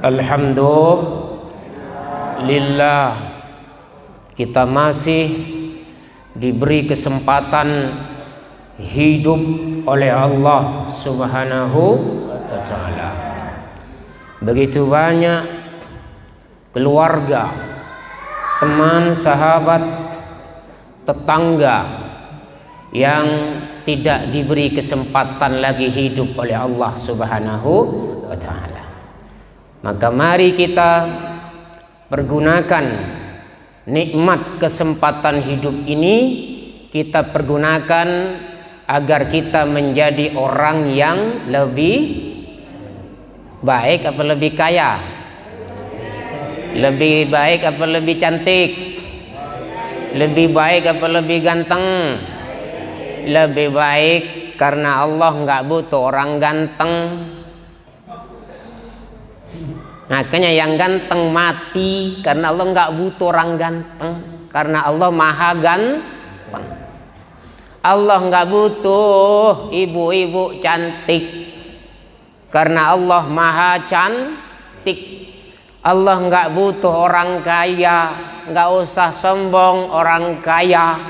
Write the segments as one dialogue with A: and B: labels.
A: Alhamdulillah, kita masih diberi kesempatan hidup oleh Allah Subhanahu wa Ta'ala. Begitu banyak keluarga, teman, sahabat, tetangga yang tidak diberi kesempatan lagi hidup oleh Allah Subhanahu wa Ta'ala. Maka mari kita pergunakan nikmat kesempatan hidup ini, kita pergunakan agar kita menjadi orang yang lebih baik apa lebih kaya? Lebih baik apa lebih cantik? Lebih baik apa lebih ganteng? Lebih baik, karena Allah nggak butuh orang ganteng. Makanya yang ganteng mati, karena Allah nggak butuh orang ganteng, karena Allah maha ganteng. Allah nggak butuh ibu-ibu cantik, karena Allah maha cantik. Allah nggak butuh orang kaya, nggak usah sombong orang kaya.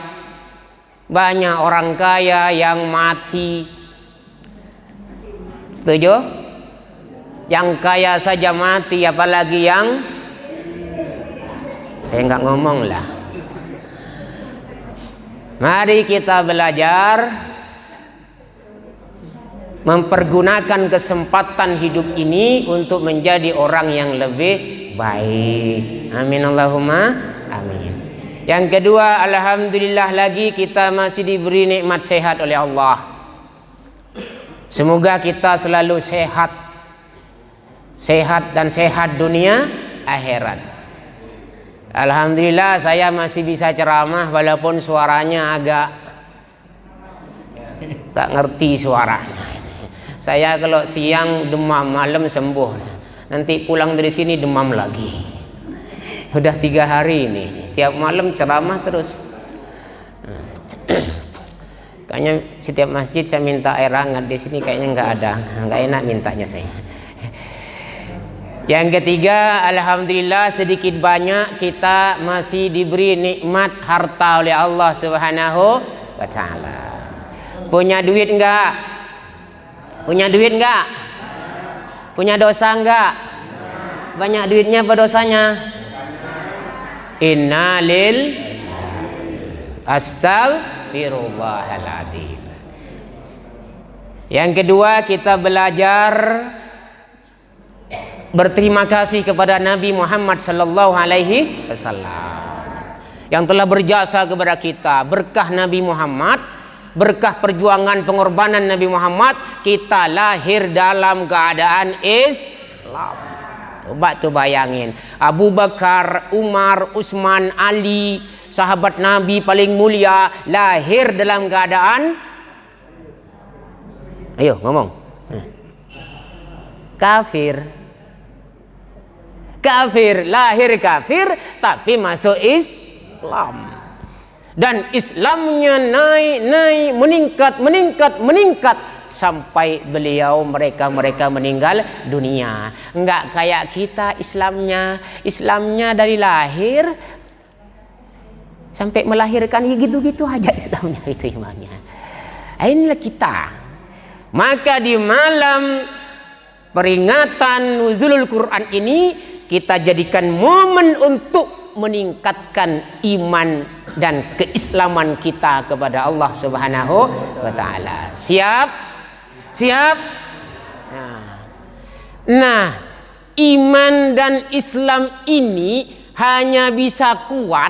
A: Banyak orang kaya yang mati. Setuju? Yang kaya saja mati, apalagi yang saya nggak ngomong lah. Mari kita belajar mempergunakan kesempatan hidup ini untuk menjadi orang yang lebih baik. Amin Allahumma amin. Yang kedua, alhamdulillah lagi kita masih diberi nikmat sehat oleh Allah. Semoga kita selalu sehat. Sehat dan sehat dunia akhirat. Alhamdulillah saya masih bisa ceramah walaupun suaranya agak tak ngerti suaranya. Saya kalau siang demam, malam sembuh. Nanti pulang dari sini demam lagi. Udah 3 hari ini, tiap malam ceramah terus. Kayaknya setiap masjid saya minta air hangat, di sini kayaknya nggak ada, nggak enak mintanya saya. Yang ketiga, alhamdulillah sedikit banyak kita masih diberi nikmat harta oleh Allah Subhanahu wa Ta'ala. Punya duit enggak? Punya duit enggak? Punya dosa enggak? Banyak duitnya apa dosanya? Innalil astaghfirullahaladzim. Yang kedua, kita belajar berterima kasih kepada Nabi Muhammad sallallahu alaihi wasallam yang telah berjasa kepada kita. Berkah Nabi Muhammad, berkah perjuangan pengorbanan Nabi Muhammad, kita lahir dalam keadaan Islam. Coba tuh bayangin, Abu Bakar, Umar, Utsman, Ali, sahabat Nabi paling mulia, lahir dalam keadaan, ayo ngomong, kafir. Kafir, lahir kafir tapi masuk Islam. Dan Islamnya naik, meningkat sampai mereka meninggal dunia. Enggak kayak kita Islamnya dari lahir sampai melahirkan gitu-gitu aja Islamnya, itu imannya. Inilah kita. Maka di malam peringatan nuzulul Quran ini kita jadikan momen untuk meningkatkan iman dan keislaman kita kepada Allah Subhanahu wa Ta'ala. Siap? Siap? Nah, iman dan Islam ini hanya bisa kuat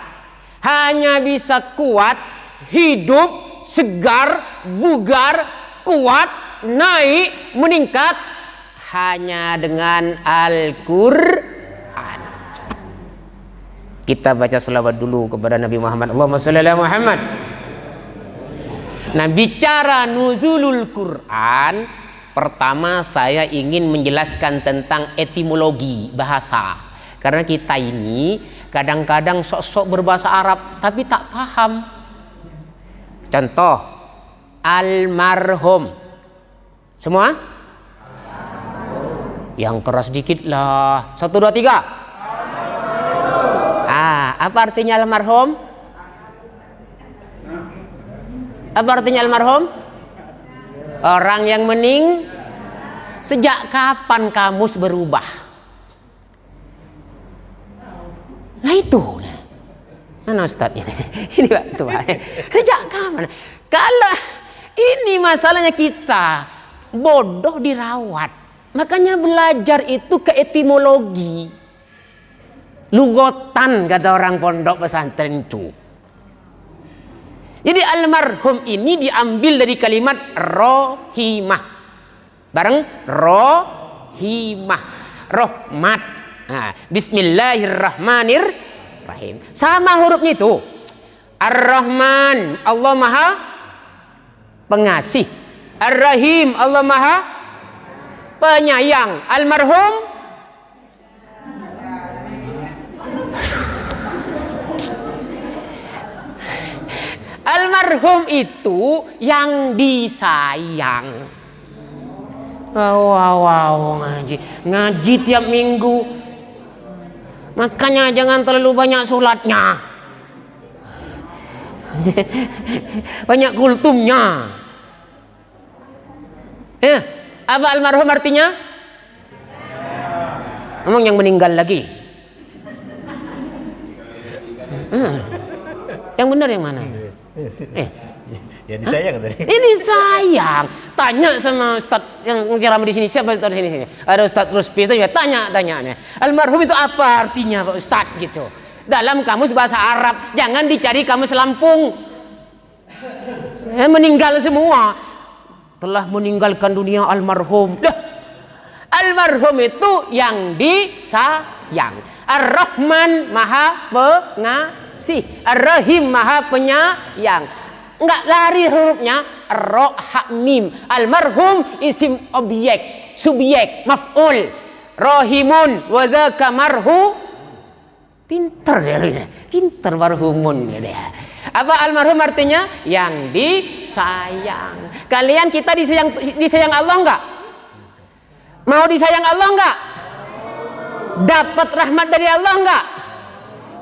A: hidup segar, bugar, kuat, naik, meningkat hanya dengan Al-Qur'an. Kita baca selawat dulu kepada Nabi Muhammad. Allahumma shalli ala Muhammad. Nah, bicara nuzulul Quran, pertama saya ingin menjelaskan tentang etimologi bahasa. Karena kita ini kadang-kadang sok-sok berbahasa Arab tapi tak paham. Contoh, almarhum. Semua? Yang keras dikit lah. 1, 2, 3. Apa artinya almarhum? Apa artinya almarhum? Orang yang mening. Sejak kapan kamus berubah? Nah itu. Mana Ustadznya? Ini Pak, itu Pak. Sejak kapan? Kalau ini masalahnya kita bodoh dirawat. Makanya belajar itu ke etimologi. Lugotan kata orang pondok pesantren itu. Jadi almarhum ini diambil dari kalimat rohimah. Bareng rohimah. Rahmat. Nah, bismillahirrahmanirrahim. Sama hurufnya itu. Ar-Rahman, Allah Maha Pengasih. Ar-Rahim, Allah Maha Penyayang. Almarhum almarhum itu yang disayang. Wow, ngaji tiap minggu. Makanya jangan terlalu banyak sholatnya. Banyak kultumnya. Apa almarhum artinya? Emang yang meninggal lagi? Yang benar yang mana?
B: Ya disayang tadi.
A: Ini sayang. Tanya sama Ustaz yang ceramah di sini. Siapa Ustaz di sini? Ada Ustaz Ruspi itu ya tanya-tanyanya. Almarhum itu apa artinya Pak Ustaz gitu? Dalam kamus bahasa Arab, jangan dicari kamus Lampung. Meninggal semua. Telah meninggalkan dunia almarhum. Almarhum itu yang disayang. Ar-Rahman Maha Pengasih. Ar-Rahim Maha Penyayang. Enggak lari hurufnya. Rohamim. Almarhum isim objek, subjek, maf'ul. Rohimun wa dzaka marhu. Pinter ya. Pinter marhumun ya dia. Apa almarhum artinya? Yang disayang. Kalian kita disayang Allah enggak? Mau disayang Allah enggak? Dapat rahmat dari Allah enggak?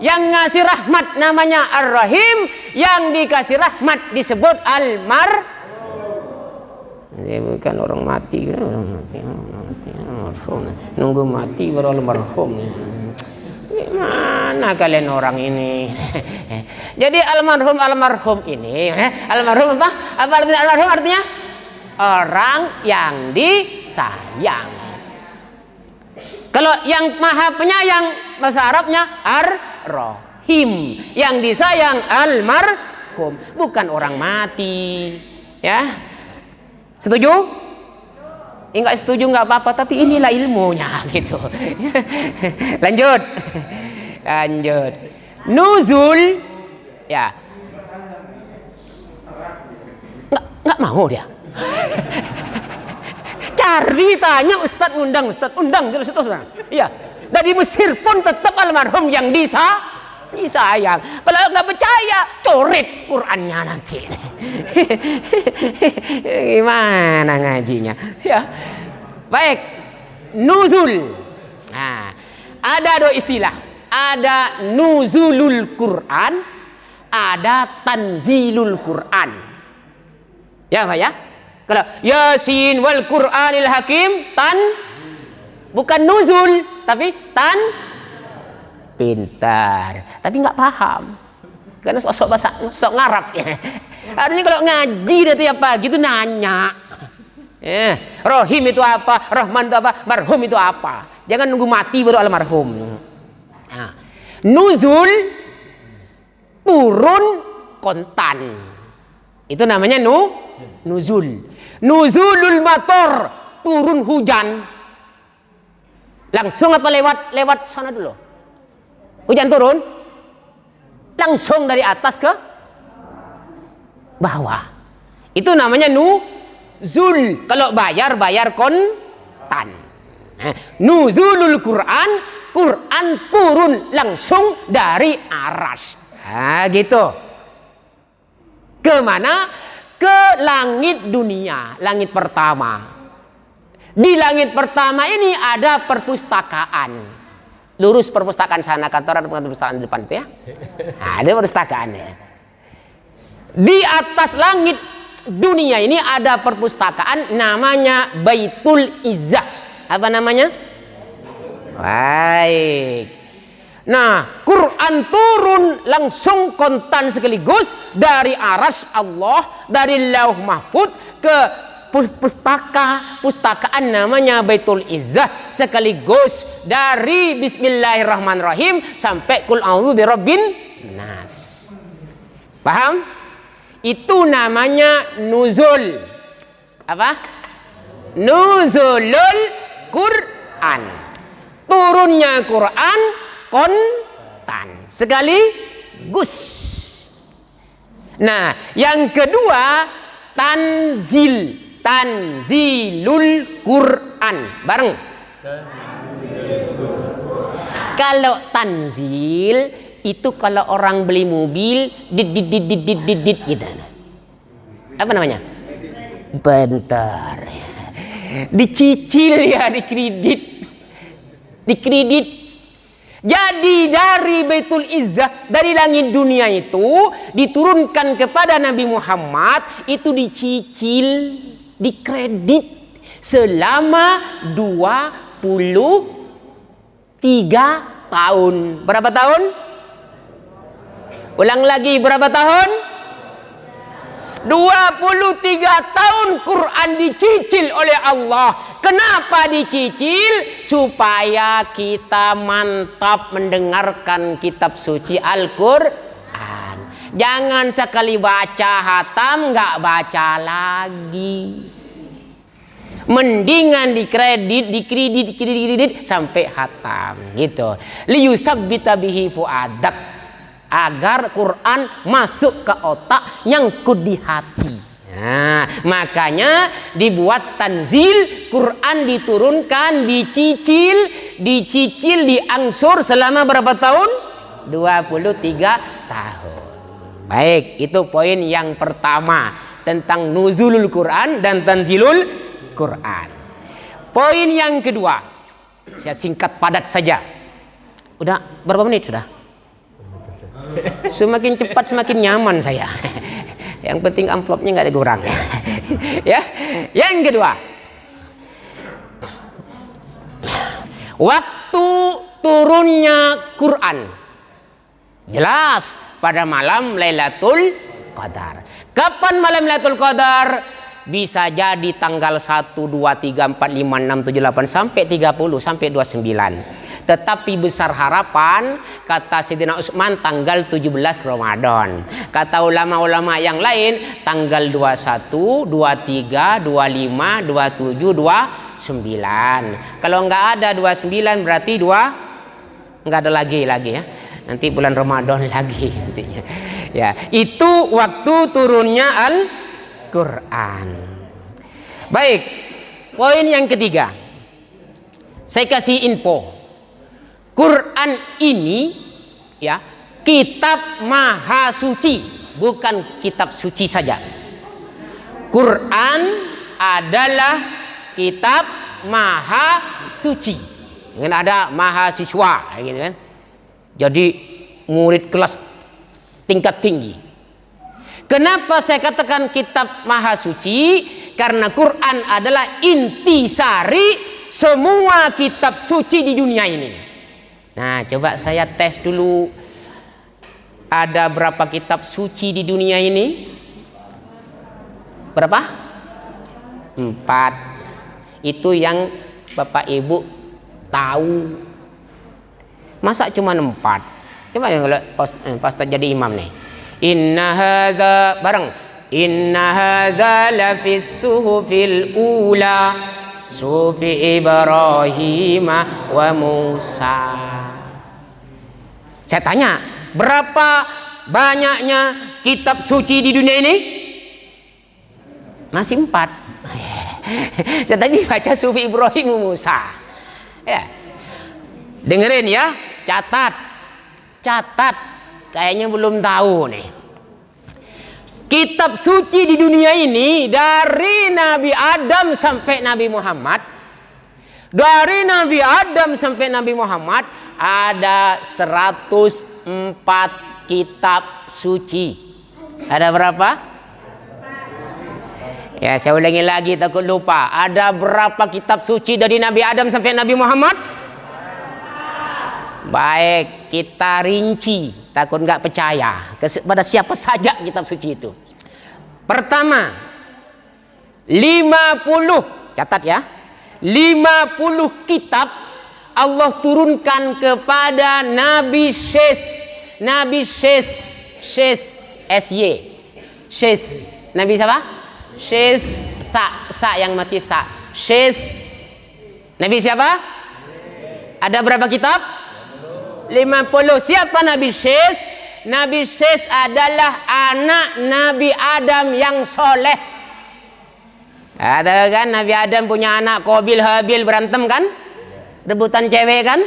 A: Yang ngasih rahmat namanya Ar-Rahim, yang dikasih rahmat disebut Dia bukan orang mati, almarhum. Nunggu mati baru almarhum. Mana kalian orang ini? Jadi almarhum ini, almarhum apa? Apa almarhum artinya? Orang yang disayang. Kalau yang Maha Penyayang bahasa Arabnya Ar-Rahim. Yang disayang almarhum, bukan orang mati. Ya. Setuju? Enggak setuju enggak apa-apa, tapi inilah ilmunya gitu. Lanjut. Nuzul ya. Enggak mau dia. Cari tanya Ustadz undang terus. Iya. Dari Mesir pun tetap almarhum yang disayang. Kalau nggak percaya, coret Qur'annya nanti. Gimana ngajinya? Ya. Baik. Nuzul. Nah, ada dua istilah. Ada nuzulul Qur'an, ada tanzilul Qur'an. Ya, Pak ya? Kalau Yasin wal Qur'anil Hakim, bukan nuzul, tapi pintar, tapi nggak paham karena sok ngarap ya. Artinya kalau ngaji dari tiap pagi itu nanya, Rohim itu apa, Rahman itu apa, marhum itu apa. Jangan nunggu mati baru almarhum. Nah, nuzul turun kontan, itu namanya nuzul. Nuzulul mator, turun hujan. Langsung apa lewat sana dulu? Hujan turun langsung dari atas ke bawah. Itu namanya nuzul. Kalau bayar kontan. Nuzulul Quran, Quran turun langsung dari aras. Nah, gitu. Ke mana? Ke langit dunia, langit pertama. Di langit pertama ini ada perpustakaan. Lurus perpustakaan sana, kantor ada perpustakaan di depan itu ya. Nah, ada perpustakaannya. Di atas langit dunia ini ada perpustakaan namanya Baitul Izzah. Apa namanya? Baik. Nah, Quran turun langsung kontan sekaligus dari arsy Allah, dari Lauh Mahfuz ke pustakaan namanya Baitul Izzah, sekaligus dari Bismillahirrahmanirrahim sampai Qul a'udzu birabbin nas. Paham? Itu namanya nuzul. Apa? Nuzulul Quran. Turunnya Quran kontan sekaligus. Nah, yang kedua tanzil. Tanzilul Quran. Bareng. Kalau tanzil itu kalau orang beli mobil dit gitu. Apa namanya? Bentar. Dicicil ya, dikredit. Jadi dari Baitul Izzah, dari langit dunia itu diturunkan kepada Nabi Muhammad, itu dicicil, dikredit selama 23 tahun. Berapa tahun? Ulang lagi, berapa tahun? 23 tahun Quran dicicil oleh Allah. Kenapa dicicil? Supaya kita mantap mendengarkan kitab suci Al-Quran. Jangan sekali baca hatam nggak baca lagi. Mendingan dikredit sampai hatam gitu. Liyusabbita bihi fuadak, agar Quran masuk ke otak, nyangkut di hati. Nah, makanya dibuat tanzil, Quran diturunkan, dicicil, diangsur selama berapa tahun? 23 tahun. Baik, itu poin yang pertama tentang nuzulul Quran dan tanzilul Quran. Poin yang kedua, saya singkat padat saja. Udah berapa menit sudah? Semakin cepat semakin nyaman saya. Yang penting amplopnya nggak ada kurang. Ya, yang kedua, waktu turunnya Quran jelas pada malam Lailatul Qadar. Kapan malam Lailatul Qadar? Bisa jadi tanggal 1, 2, 3, 4, 5, 6, 7, 8 sampai 30 sampai 29. Tetapi besar harapan, kata Sayyidina Utsman, tanggal 17 Ramadan. Kata ulama-ulama yang lain tanggal 21, 23, 25, 27, 29. Kalau nggak ada 29 berarti nggak ada lagi ya. Nanti bulan Ramadan lagi nantinya. Ya, itu waktu turunnya Al-Quran. Baik, poin yang ketiga. Saya kasih info. Quran ini ya, kitab maha suci, bukan kitab suci saja. Quran adalah kitab maha suci. Kan ada mahasiswa gitu kan. Jadi murid kelas tingkat tinggi. Kenapa saya katakan kitab maha suci? Karena Quran adalah intisari semua kitab suci di dunia ini. Nah, coba saya tes dulu. Ada berapa kitab suci di dunia ini? Berapa? 4. Itu yang Bapak Ibu tahu. Masa cuma 4? Coba kalau Ustaz jadi imam nih. Inna hadza bareng. Inna hadza lafis suhufil ula, sufi Ibrahim wa Musa. Saya tanya, berapa banyaknya kitab suci di dunia ini? Masih 4. Saya tadi baca sufi Ibrahim wa Musa. Ya. Dengerin ya, catat. Kayaknya belum tahu nih. Kitab suci di dunia ini dari Nabi Adam sampai Nabi Muhammad Dari Nabi Adam sampai Nabi Muhammad ada 104 kitab suci. Ada berapa? Ya, saya ulangi lagi takut lupa. Ada berapa kitab suci dari Nabi Adam sampai Nabi Muhammad? Baik, kita rinci. Takut nggak percaya pada siapa saja kitab suci itu. Pertama, 50. Catat ya. 50 kitab Allah turunkan kepada Nabi Syes. Nabi Syes. Syes. S-Y. Syes. Nabi siapa? Syes. Sa yang mati sa. Syes. Nabi siapa? Ada berapa kitab? 50. Siapa Nabi Syes? Nabi Syes adalah anak Nabi Adam yang soleh. Ada kan Nabi Adam punya anak Qabil Habil, berantem kan, rebutan cewek kan.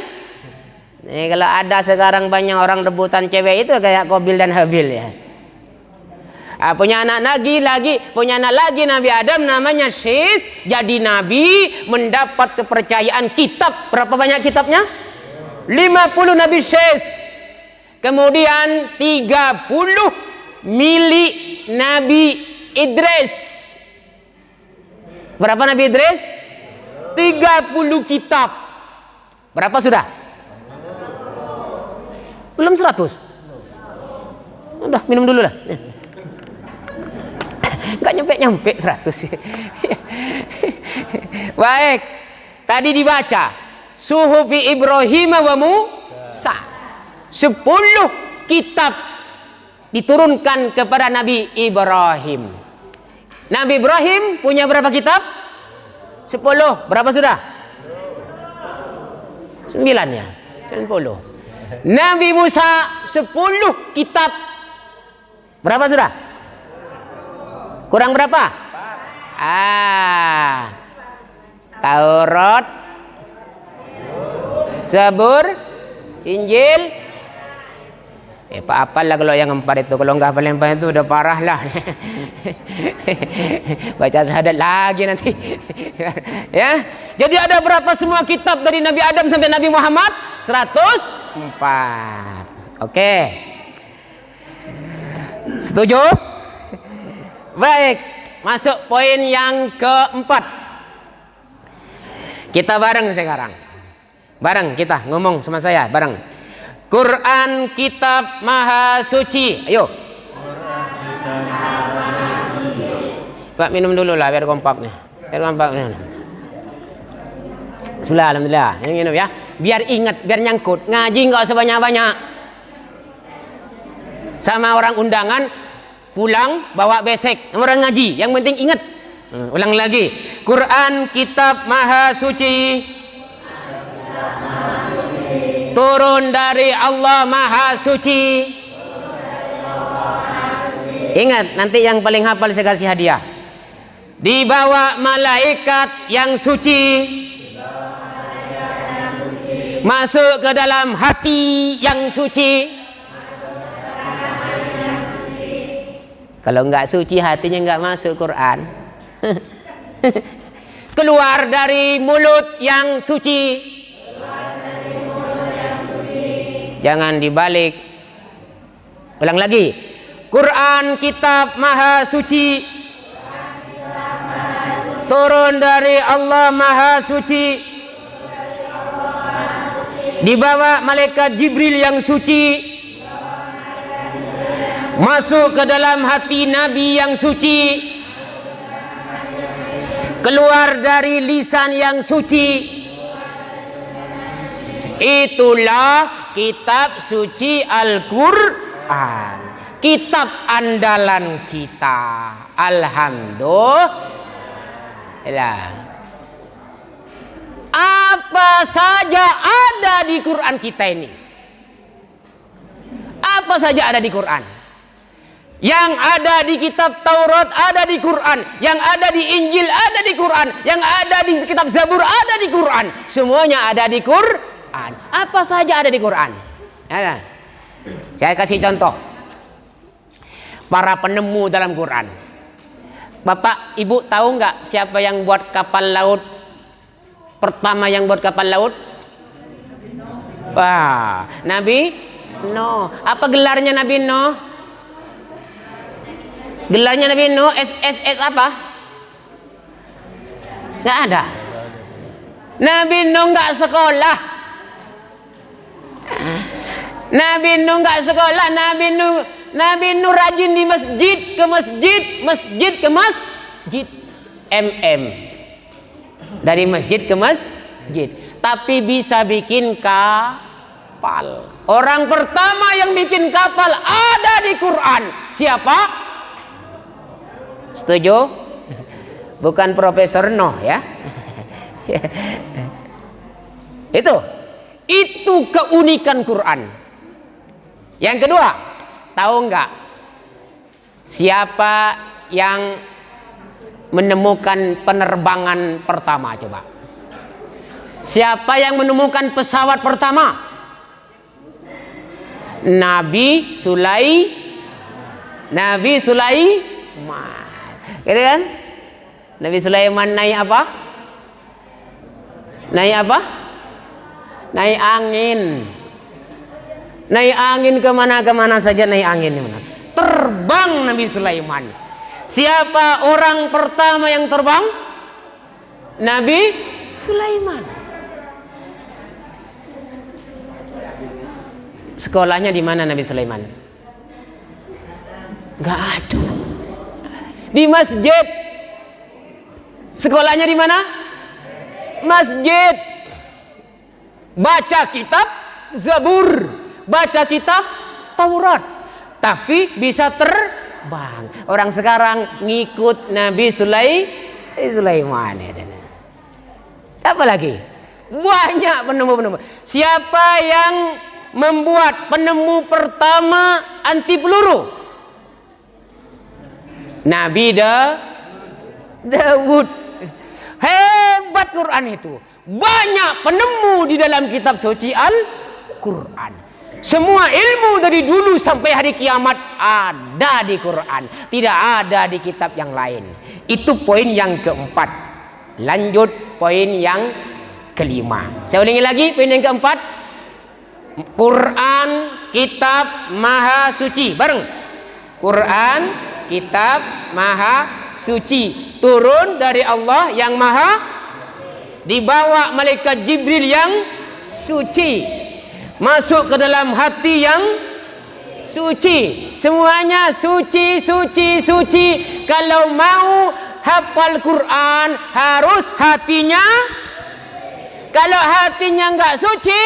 A: Nih, kalau ada sekarang banyak orang rebutan cewek itu kayak Qabil dan Habil ya. Punya anak punya anak lagi Nabi Adam namanya Syes, jadi nabi, mendapat kepercayaan kitab. Berapa banyak kitabnya? 50 Nabi Syes. Kemudian 30 milik Nabi Idris. Berapa Nabi Idris? 30 kitab. Berapa sudah? Belum 100. Udah, minum dulu lah. Gak nyampe 100. Baik. Tadi dibaca Suhufi Ibrahim wa Musa. 10 kitab diturunkan kepada Nabi Ibrahim. Nabi Ibrahim punya berapa kitab? 10. Berapa sudah? 9 ya. 90. Nabi Musa 10 kitab. Berapa sudah? Kurang berapa? Taurat, Zabur, Injil. Apa lah kalau yang 4 itu. Kalau nggak hafal yang 4 itu udah parah lah. Baca syahadat lagi nanti. Ya. Jadi ada berapa semua kitab dari Nabi Adam sampai Nabi Muhammad? 104. Oke. Setuju? Baik. Masuk poin yang keempat. Kita bareng sekarang. Bareng kita ngomong sama saya bareng. Quran kitab maha suci. Ayo. Pak minum dulu lah biar kompak nih. Biar kompak nih. Bismillah, alhamdulillah. Ini minum ya. Biar ingat, biar nyangkut. Ngaji nggak usah banyak-banyak. Sama orang undangan pulang bawa besek. Orang ngaji. Yang penting ingat. Ulang lagi. Quran kitab maha suci. Turun dari Allah Maha Suci. Ingat, nanti yang paling hafal saya kasih hadiah. Dibawa malaikat yang suci. Masuk ke dalam hati yang suci. Kalau enggak suci hatinya enggak masuk Quran. Keluar dari mulut yang suci. Jangan dibalik. Ulang lagi. Quran kitab maha suci. Turun dari Allah Maha Suci. Dibawa malaikat Jibril yang suci. Masuk ke dalam hati Nabi yang suci. Keluar dari lisan yang suci. Itulah kitab suci Al-Quran, kitab andalan kita. Alhamdulillah. Apa saja ada di Quran kita ini? Apa saja ada di Quran? Yang ada di kitab Taurat ada di Quran, yang ada di Injil ada di Quran, yang ada di kitab Zabur ada di Quran. Semuanya ada di Quran. Apa saja ada di Quran? Ada. Saya kasih contoh. Para penemu dalam Quran. Bapak, Ibu tahu nggak siapa yang buat kapal laut pertama yang buat kapal laut? Wah, Nabi Nuh. Apa gelarnya Nabi Nuh? Gelarnya Nabi Nuh SSS apa? Nggak ada. Nabi Nuh nggak sekolah. Nabi Nuh nggak sekolah. Nabi Nuh rajin di masjid ke masjid, masjid ke masjid. Dari masjid ke masjid. Tapi bisa bikin kapal. Orang pertama yang bikin kapal ada di Quran. Siapa? Setuju? Bukan Profesor Nuh ya. Itu keunikan Quran. Yang kedua, tahu nggak siapa yang menemukan penerbangan pertama? Coba. Siapa yang menemukan pesawat pertama? Nabi Sulaiman. Gitu kan? Nabi Sulaiman naik apa? Naik angin. Naik angin kemana saja naik angin. Terbang Nabi Sulaiman. Siapa orang pertama yang terbang? Nabi Sulaiman. Sekolahnya di mana Nabi Sulaiman? Gak ada. Di masjid. Sekolahnya di mana? Masjid. Baca kitab Zabur, baca kitab Taurat, tapi bisa terbang. Orang sekarang ngikut Nabi Sulaiman. Apa lagi? Banyak penemu-penemu. Siapa yang membuat penemu pertama anti peluru? Nabi Daud. Hebat Quran itu. Banyak penemu di dalam kitab suci Al-Quran. Semua ilmu dari dulu sampai hari kiamat ada di Quran. Tidak ada di kitab yang lain. Itu poin yang keempat. Lanjut poin yang kelima. Saya ulangi lagi poin yang keempat. Quran kitab maha suci. Bareng. Quran kitab maha suci. Turun dari Allah yang maha, dibawa malaikat Jibril yang suci, masuk ke dalam hati yang suci. Semuanya suci. Kalau mau hafal Quran harus hatinya. Kalau hatinya nggak suci,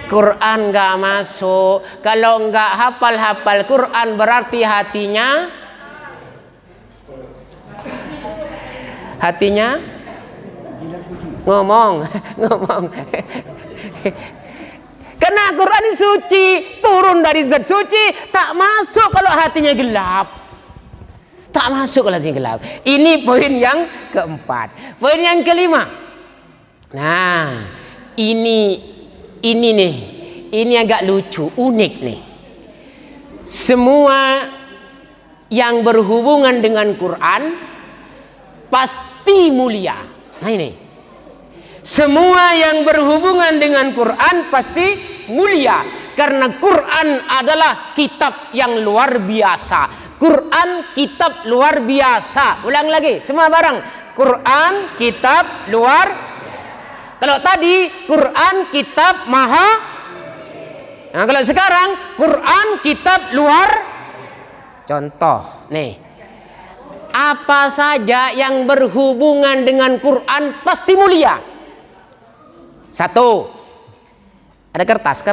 A: Quran nggak masuk. Kalau nggak hafal Quran berarti hatinya ngomong. Karena Quran ini suci, turun dari zat suci, tak masuk kalau hatinya gelap. Tak masuk kalau hatinya gelap. Ini poin yang keempat. Poin yang kelima. Nah, ini agak lucu, unik nih. Semua yang berhubungan dengan Quran pasti mulia. Nah ini. Semua yang berhubungan dengan Quran pasti mulia. Karena Quran adalah kitab yang luar biasa. Quran kitab luar biasa. Ulang lagi, semua bareng. Quran kitab luar. Kalau tadi Quran kitab maha. Nah kalau sekarang Quran kitab luar. Contoh nih. Apa saja yang berhubungan dengan Quran pasti mulia. Satu, ada kertas,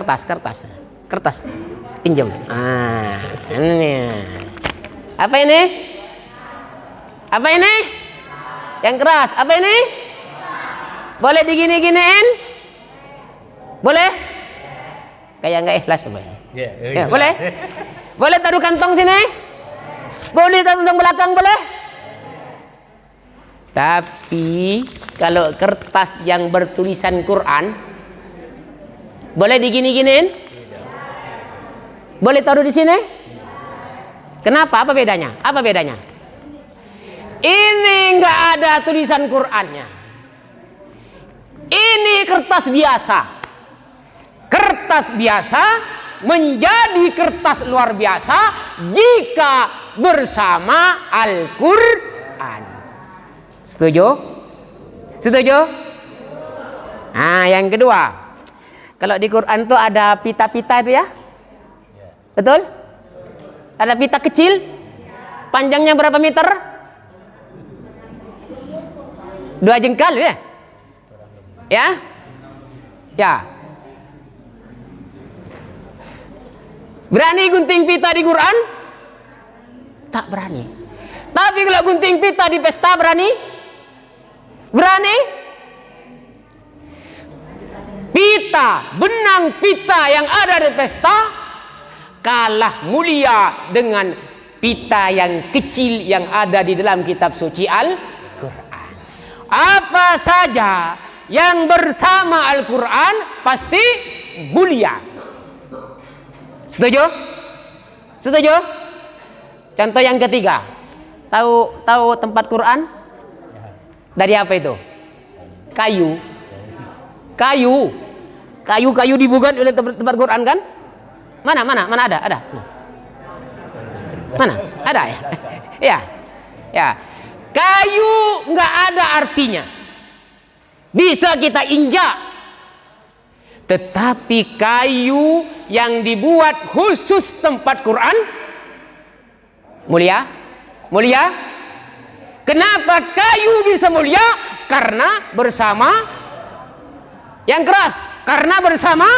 A: pinjam. Ini. Apa ini? Yang keras. Apa ini? Boleh digini-giniin? Boleh? Kayak nggak ikhlas pokoknya. Ya, boleh? Boleh taruh kantong sini? Boleh taruh kantong belakang, boleh? Tapi kalau kertas yang bertulisan Quran boleh digini-giniin? Boleh taruh di sini? Kenapa? Apa bedanya? Ini nggak ada tulisan Qurannya. Ini kertas biasa. Kertas biasa menjadi kertas luar biasa jika bersama Al-Quran. Setuju? Setuju? Nah, yang kedua, kalau di Quran tuh ada pita-pita itu ya, betul? Ada pita kecil, panjangnya berapa meter? 2 jengkal ya? Ya? Ya. Berani gunting pita di Quran? Tak berani. Tapi kalau gunting pita di pesta berani? Berani? Pita, benang pita yang ada di pesta kalah mulia dengan pita yang kecil yang ada di dalam kitab suci Al-Quran. Apa saja yang bersama Al-Quran pasti mulia. Setuju? Setuju? Contoh yang ketiga. Tahu tempat Quran? Dari apa itu? Kayu. Kayu dibuat oleh tempat Quran kan? Mana ada? Mana? Ada ya? Ya. Kayu nggak ada artinya. Bisa kita injak. Tetapi kayu yang dibuat khusus tempat Quran mulia. Kenapa kayu bisa mulia? Karena bersama yang keras. Karena bersama.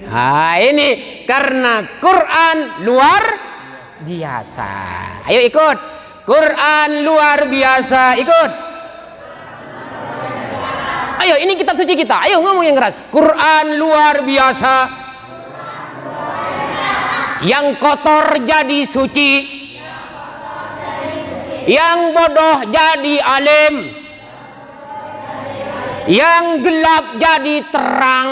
A: Nah, ini karena Quran luar biasa. Ayo ikut. Quran luar biasa, ikut. Ayo, ini kitab suci kita. Ayo ngomong yang keras. Quran luar biasa. Yang kotor jadi suci. Yang bodoh jadi alim. Yang gelap jadi terang.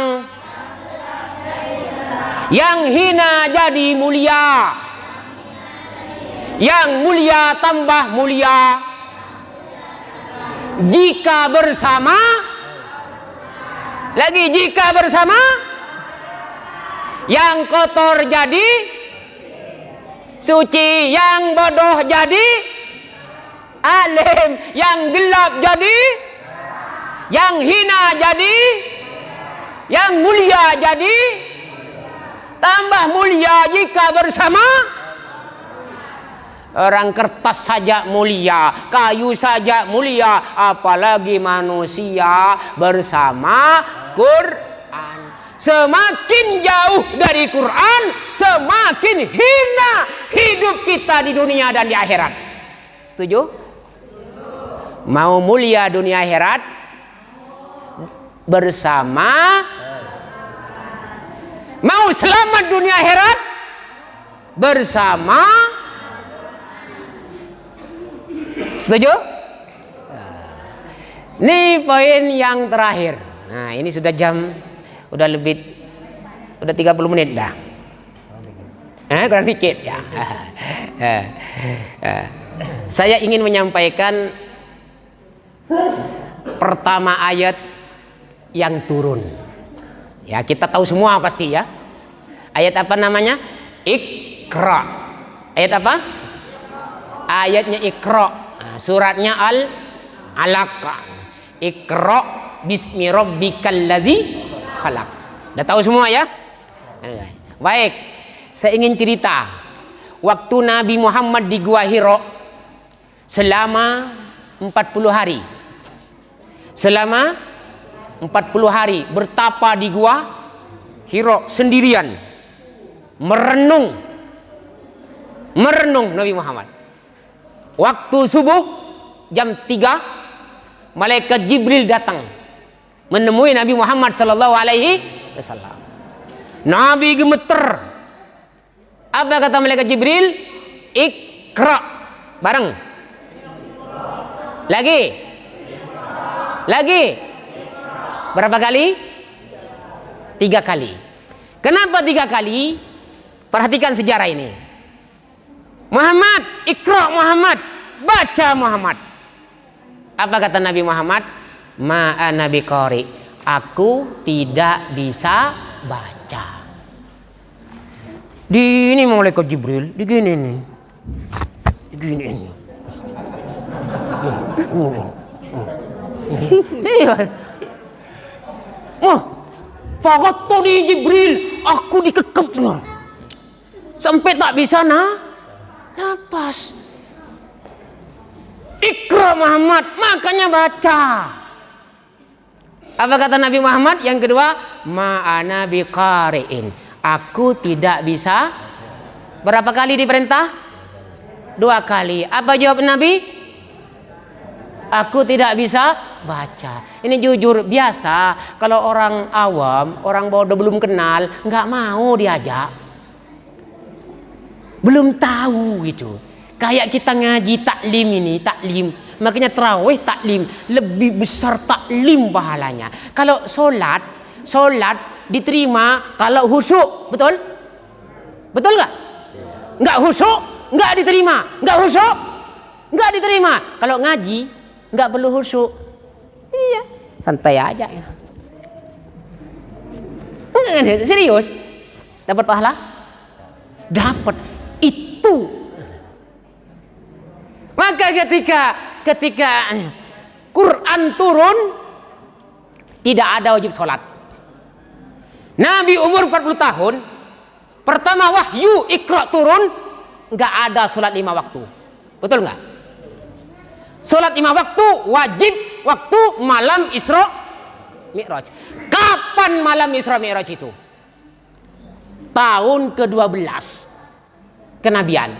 A: Yang hina jadi mulia. Yang mulia tambah mulia. Jika bersama. Lagi jika bersama. Yang kotor jadi suci. Yang bodoh jadi alim. Yang gelap jadi, yang hina jadi, yang mulia jadi, tambah mulia jika bersama. Orang kertas saja mulia, kayu saja mulia, apalagi manusia bersama Quran. Semakin jauh dari Quran, semakin hina hidup kita di dunia dan di akhirat. Setuju? Mau mulia dunia akhirat bersama, mau selamat dunia akhirat bersama. Setuju? Ini poin yang terakhir. Nah, ini sudah udah 30 menit dah. Kurang dikit ya. Saya ingin menyampaikan pertama ayat yang turun. Ya, kita tahu semua pasti ya. Ayat apa namanya? Iqra. Ayat apa? Ayatnya Iqra. Suratnya Al-Alaq. Iqra bismi rabbikal ladzi khalaq. Udah tahu semua ya? Baik. Saya ingin cerita waktu Nabi Muhammad di Gua Hira selama 40 hari. Selama 40 hari bertapa di Gua Hira sendirian. Merenung Nabi Muhammad. Waktu subuh jam 3 malaikat Jibril datang menemui Nabi Muhammad sallallahu alaihi wasallam. Nabi gemeter. Apa kata malaikat Jibril? Iqra. Bareng. Lagi. Berapa kali? 3 kali. Kenapa 3 kali? Perhatikan sejarah ini. Muhammad, Iqra Muhammad, baca Muhammad. Apa kata Nabi Muhammad? Ma'ana biqari. Aku tidak bisa baca. Di ini malaikat Jibril, digini nih. Digini ini. Fakat tadi Jibril, aku dikekep sampai tak bisa napas. Ikra Muhammad, makanya baca. Apa kata Nabi Muhammad? Yang kedua, ma'ana biqari'in. Aku tidak bisa. Berapa kali diperintah? 2 kali. Apa jawab Nabi? Aku tidak bisa baca. Ini jujur, biasa kalau orang awam, orang bodoh belum kenal, nggak mau diajak. Belum tahu gitu. Kayak kita ngaji taklim ini, taklim. Makanya tarawih taklim, lebih besar taklim pahalanya. Kalau solat diterima kalau khusyuk, betul? Betul nggak? Nggak khusyuk, nggak diterima. Nggak khusyuk, nggak diterima. Kalau ngaji, nggak perlu khusyuk. Iya, santai aja ya. Serius? Dapat pahala? Dapat. Itu. Maka ketika Quran turun, tidak ada wajib sholat. Nabi umur 40 tahun, pertama wahyu Iqra turun, nggak ada sholat 5 waktu. Betul nggak? Sholat 5 waktu wajib waktu malam Isra Mi'raj. Kapan malam Isra Mi'raj itu? Tahun ke-12 kenabian.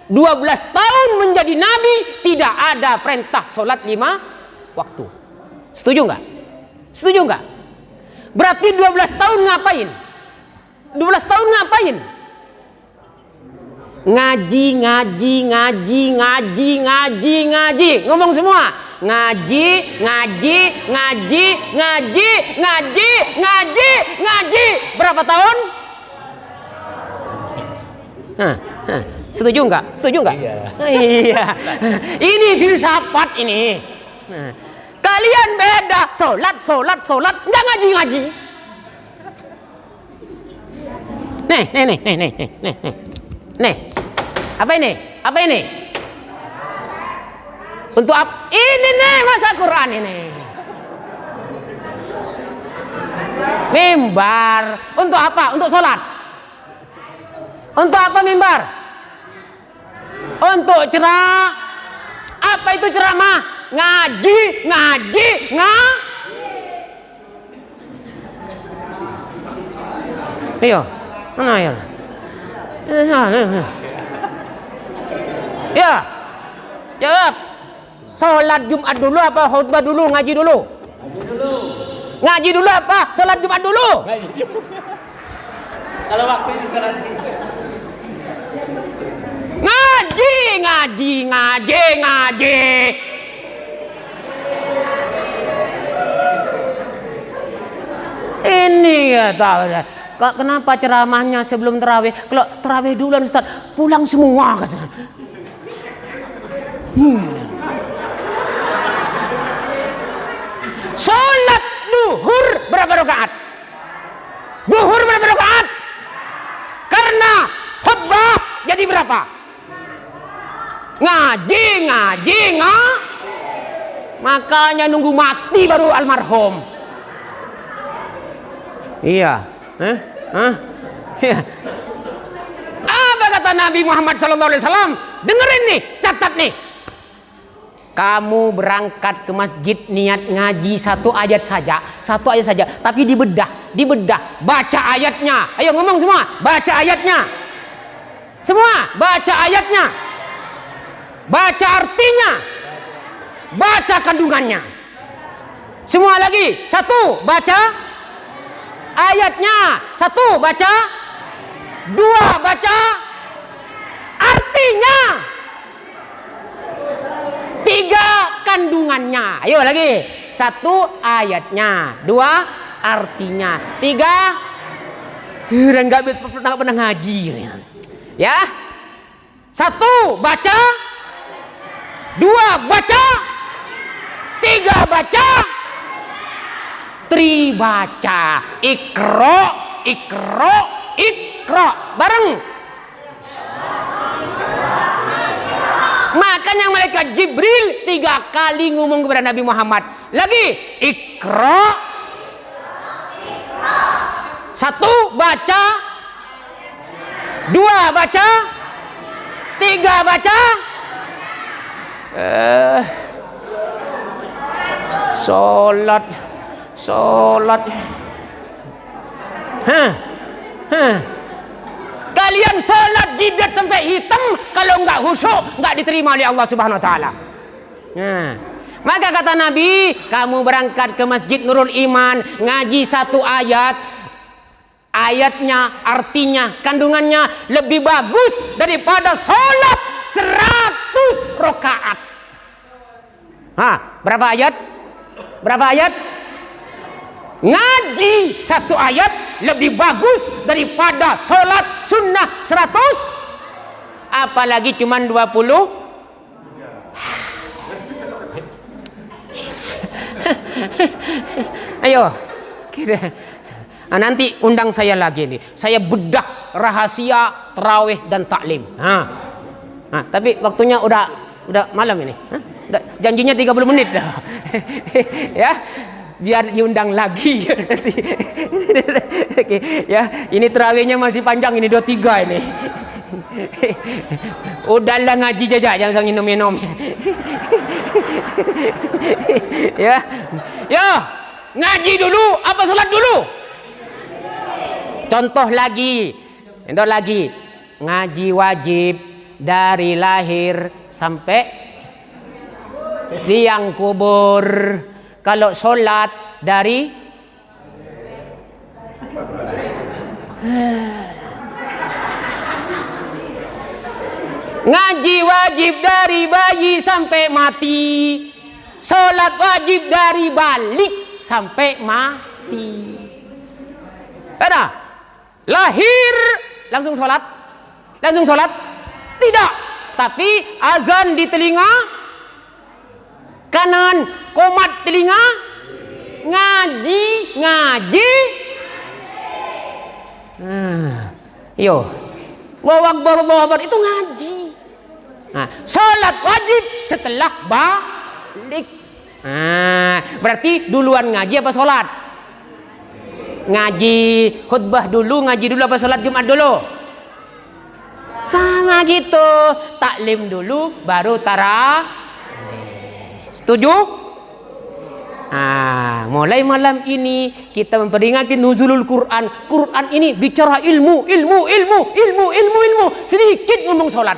A: 12 tahun menjadi nabi, tidak ada perintah sholat 5 waktu. Setuju nggak? Setuju nggak? Berarti 12 tahun ngapain? 12 tahun ngapain? Ngaji. Ngomong semua. Ngaji. Berapa tahun? Setuju nggak? Setuju nggak? Iya. Ini filsafat ini. Kalian beda. Solat. Nggak ngaji. Nih. Apa ini? Untuk apa? Ini nih masa Quran ini. Mimbar. Untuk apa? Untuk solat. Untuk apa mimbar? Untuk ceramah. Apa itu ceramah? Ngaji. Ayo, mana ya? Ya, jawab. Sholat Jumat dulu apa khutbah dulu? Ngaji dulu. Ngaji dulu apa? Sholat Jumat dulu.
B: Kalau waktunya sekarang sih.
A: Ngaji. Ini ya tahu. Kenapa ceramahnya sebelum tarawih? Kalau tarawih duluan Ustaz, pulang semua katanya. Salat duhur berapa rakaat? Duhur berapa rakaat? Karena khutbah jadi berapa? Ngaji. Makanya nunggu mati baru almarhum. Iya. Iya. Apa kata Nabi Muhammad SAW? Dengerin nih, catat nih. Kamu berangkat ke masjid niat ngaji satu ayat saja, tapi dibedah, baca ayatnya. Ayo ngomong semua, baca ayatnya. Semua, baca ayatnya. Baca artinya. Baca kandungannya. Semua lagi, 1 baca ayatnya, 1 baca, 2 baca artinya, 3 kandungannya. Ayo lagi, 1 ayatnya, 2 artinya, 3 udah nggak pernah ngaji ya. 1 baca, 2 baca tiga baca, tri baca. Iqra, iqra, iqra. Bareng. Makanya malaikat Jibril 3 kali ngomong kepada Nabi Muhammad. Lagi, Iqra. 1 baca, 2 baca, 3 baca. Sholat. Kalian sholat jidat sampai hitam, kalau nggak khusyuk nggak diterima oleh Allah Subhanahu Wa Taala. Maka kata Nabi, kamu berangkat ke Masjid Nurul Iman, ngaji 1 ayat, ayatnya, artinya, kandungannya lebih bagus daripada sholat 100 rakaat. Berapa ayat? Berapa ayat? Ngaji 1 ayat lebih bagus daripada sholat sunnah 100. Apalagi cuman 20. Ayo, nanti undang saya lagi nih. Saya bedah rahasia tarawih dan taklim. Tapi waktunya udah malam ini. Janjinya 30 menit dah. Ya, biar diundang lagi nanti. Ya, ini tarawihnya masih panjang, ini 23 ini. Udahlah ngaji aja, jangan minum-minum. Ya. Ya, ngaji dulu apa salat dulu? Contoh lagi. Ngaji wajib dari lahir sampai liang kubur. Kalau sholat dari ngaji wajib dari bayi sampai mati. Sholat wajib dari balik sampai mati. Ada? Lahir langsung sholat? Langsung sholat? Tidak. Tapi azan di telinga kanan, komat telinga, ngaji. Yo, Allahu Akbar itu ngaji. Salat wajib setelah balik. Berarti duluan ngaji apa salat? Ngaji, khutbah dulu, ngaji dulu apa salat Jumat dulu? Sama gitu. Taklim dulu baru tarawih. Setuju? Mulai malam ini kita memperingati nuzulul Quran. Quran ini bicara ilmu. Sedikit ngomong sholat.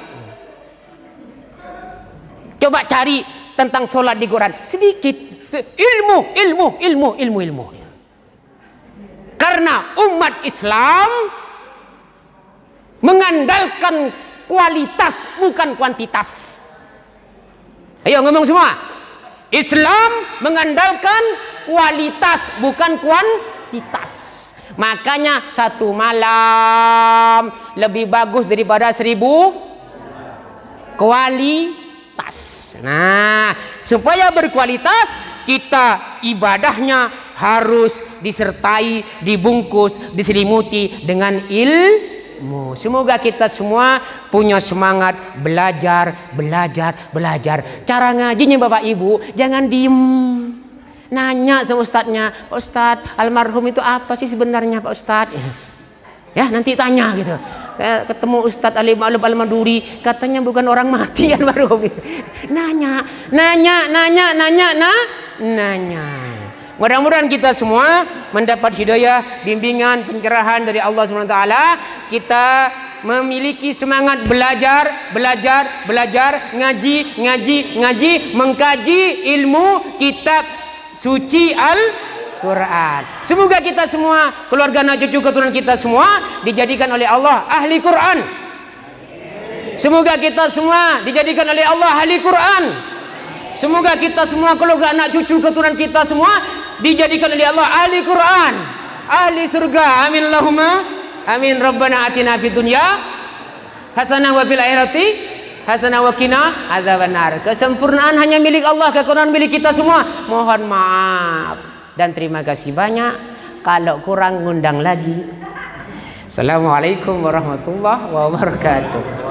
A: Coba cari tentang sholat di Quran. Sedikit. Ilmu. Karena umat Islam mengandalkan kualitas bukan kuantitas. Ayo ngomong semua. Islam mengandalkan kualitas bukan kuantitas. Makanya 1 malam lebih bagus daripada 1000 kualitas. Supaya berkualitas, kita ibadahnya harus disertai, dibungkus, diselimuti dengan ilmu. Semoga kita semua punya semangat belajar. Cara ngajinya Bapak Ibu, jangan diem. Nanya sama ustadznya, Pak Ustadz, almarhum itu apa sih sebenarnya Pak Ustadz? Ya nanti tanya gitu. Ketemu Ustadz Ali Ma'lum Al-Maduri, katanya bukan orang mati almarhum. Nanya. Mudah-mudahan kita semua mendapat hidayah, bimbingan, pencerahan dari Allah SWT. Kita memiliki semangat belajar, ngaji, mengkaji ilmu kitab suci Al-Quran. Semoga kita semua, keluarga anak cucu keturunan kita semua dijadikan oleh Allah ahli Quran. Semoga kita semua dijadikan oleh Allah ahli Quran. Semoga kita semua, keluarga anak cucu keturunan kita semua dijadikan oleh Allah ahli Quran, ahli surga. Amin Allahumma amin. Rabbana atina fid dunya hasanah wa fil akhirati hasanah wa qina adzabannar. Kesempurnaan hanya milik Allah, kekurangan milik kita semua. Mohon maaf dan terima kasih banyak. Kalau kurang ngundang lagi. Assalamualaikum warahmatullahi wabarakatuh.